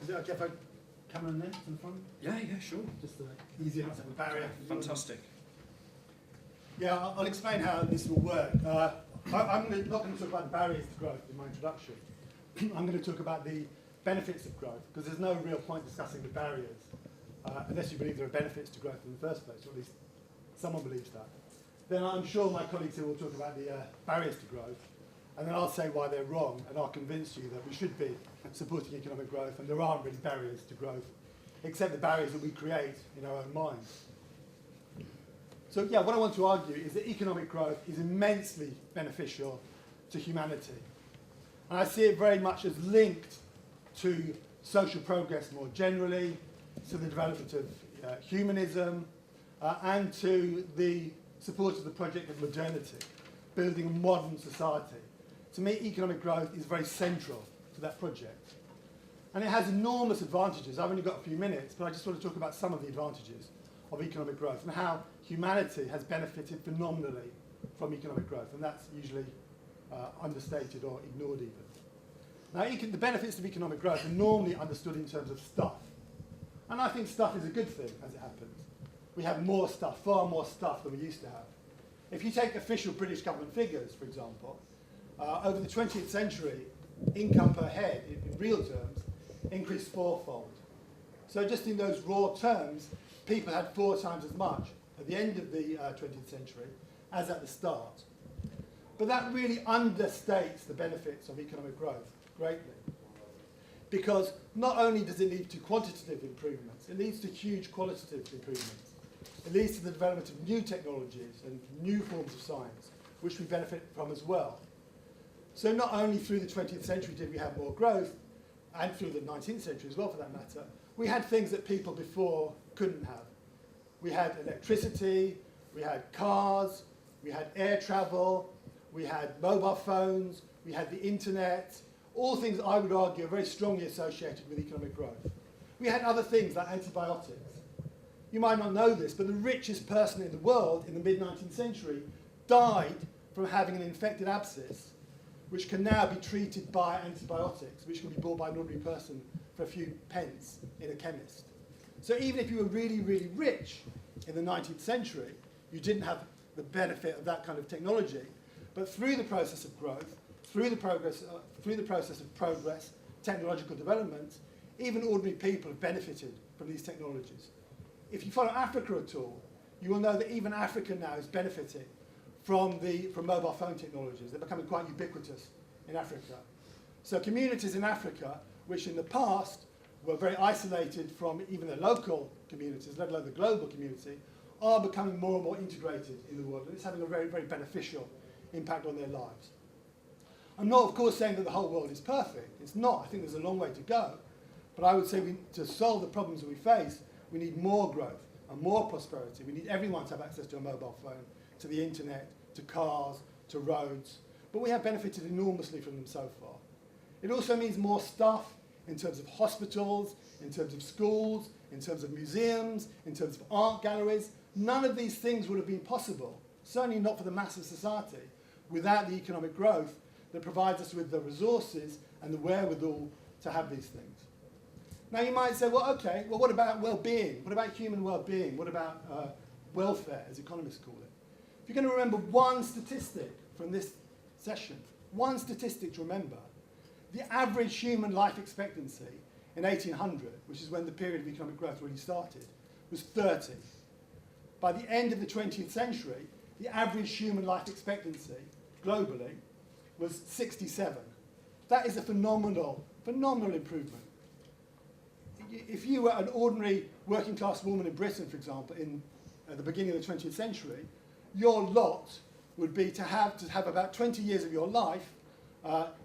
Is it okay if I come in there to the front? Yeah, sure. Just easier not to have a barrier. Fantastic. Yeah, I'll explain how this will work. I'm not going to talk about the barriers to growth in my introduction. I'm going to talk about the benefits of growth, because there's no real point discussing the barriers unless you believe there are benefits to growth in the first place, or at least someone believes that. Then I'm sure my colleagues here will talk about the barriers to growth, and then I'll say why they're wrong, and I'll convince you that we should be supporting economic growth, and there aren't really barriers to growth, except the barriers that we create in our own minds. So yeah, what I want to argue is that economic growth is immensely beneficial to humanity. And I see it very much as linked to social progress more generally, to the development of humanism, and to the support of the project of modernity, building a modern society. To me, economic growth is very central to that project. And it has enormous advantages. I've only got a few minutes, but I just want to talk about some of the advantages of economic growth and how humanity has benefited phenomenally from economic growth, and that's usually understated or ignored even. Now, the benefits of economic growth are normally understood in terms of stuff. And I think stuff is a good thing, as it happens. We have more stuff, far more stuff than we used to have. If you take official British government figures, for example, over the 20th century, income per head, in real terms, increased fourfold. So just in those raw terms, people had 4 times as much at the end of the 20th century as at the start. But that really understates the benefits of economic growth greatly. Because not only does it lead to quantitative improvements, it leads to huge qualitative improvements. It leads to the development of new technologies and new forms of science, which we benefit from as well. So not only through the 20th century did we have more growth, and through the 19th century as well for that matter, we had things that people before couldn't have. We had electricity, we had cars, we had air travel, we had mobile phones, we had the internet, all things I would argue are very strongly associated with economic growth. We had other things like antibiotics. You might not know this, but the richest person in the world in the mid-19th century died from having an infected abscess, which can now be treated by antibiotics, which can be bought by an ordinary person for a few pence in a chemist. So even if you were really, really rich in the 19th century, you didn't have the benefit of that kind of technology. But through the process of growth, through the process of progress, technological development, even ordinary people have benefited from these technologies. If you follow Africa at all, you will know that even Africa now is benefiting from mobile phone technologies. They're becoming quite ubiquitous in Africa. So communities in Africa, which in the past were very isolated from even their local communities, let alone the global community, are becoming more and more integrated in the world. And it's having a very, very beneficial impact on their lives. I'm not, of course, saying that the whole world is perfect. It's not. I think there's a long way to go. But I would say to solve the problems that we face, we need more growth and more prosperity. We need everyone to have access to a mobile phone, to the internet, to cars, to roads. But we have benefited enormously from them so far. It also means more stuff in terms of hospitals, in terms of schools, in terms of museums, in terms of art galleries. None of these things would have been possible, certainly not for the mass of society, without the economic growth that provides us with the resources and the wherewithal to have these things. Now you might say, well, okay, well what about well-being? What about human well-being? What about welfare, as economists call it? If you're going to remember one statistic from this session, one statistic to remember, the average human life expectancy in 1800, which is when the period of economic growth really started, was 30. By the end of the 20th century, the average human life expectancy globally was 67. That is a phenomenal improvement. If you were an ordinary working class woman in Britain, for example, at the beginning of the 20th century, your lot would be to have about 20 years of your life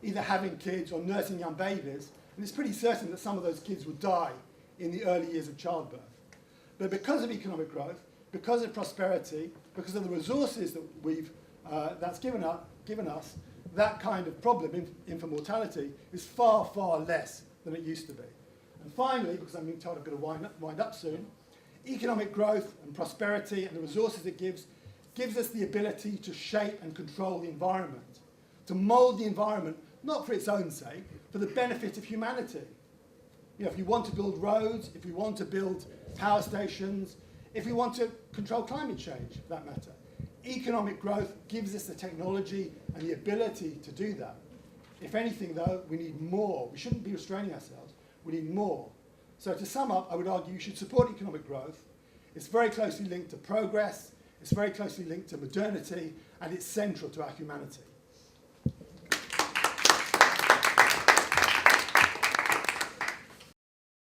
either having kids or nursing young babies, and it's pretty certain that some of those kids would die in the early years of childbirth. But because of economic growth, because of prosperity, because of the resources that that's given us, that kind of problem, infant mortality, is far, far less than it used to be. And finally, because I'm being told I've got to wind up soon, economic growth and prosperity and the resources it gives us the ability to shape and control the environment, to mould the environment, not for its own sake, for the benefit of humanity. You know, if you want to build roads, if we want to build power stations, if we want to control climate change, for that matter. Economic growth gives us the technology and the ability to do that. If anything, though, we need more. We shouldn't be restraining ourselves. We need more. So to sum up, I would argue you should support economic growth. It's very closely linked to progress, it's very closely linked to modernity, and it's central to our humanity.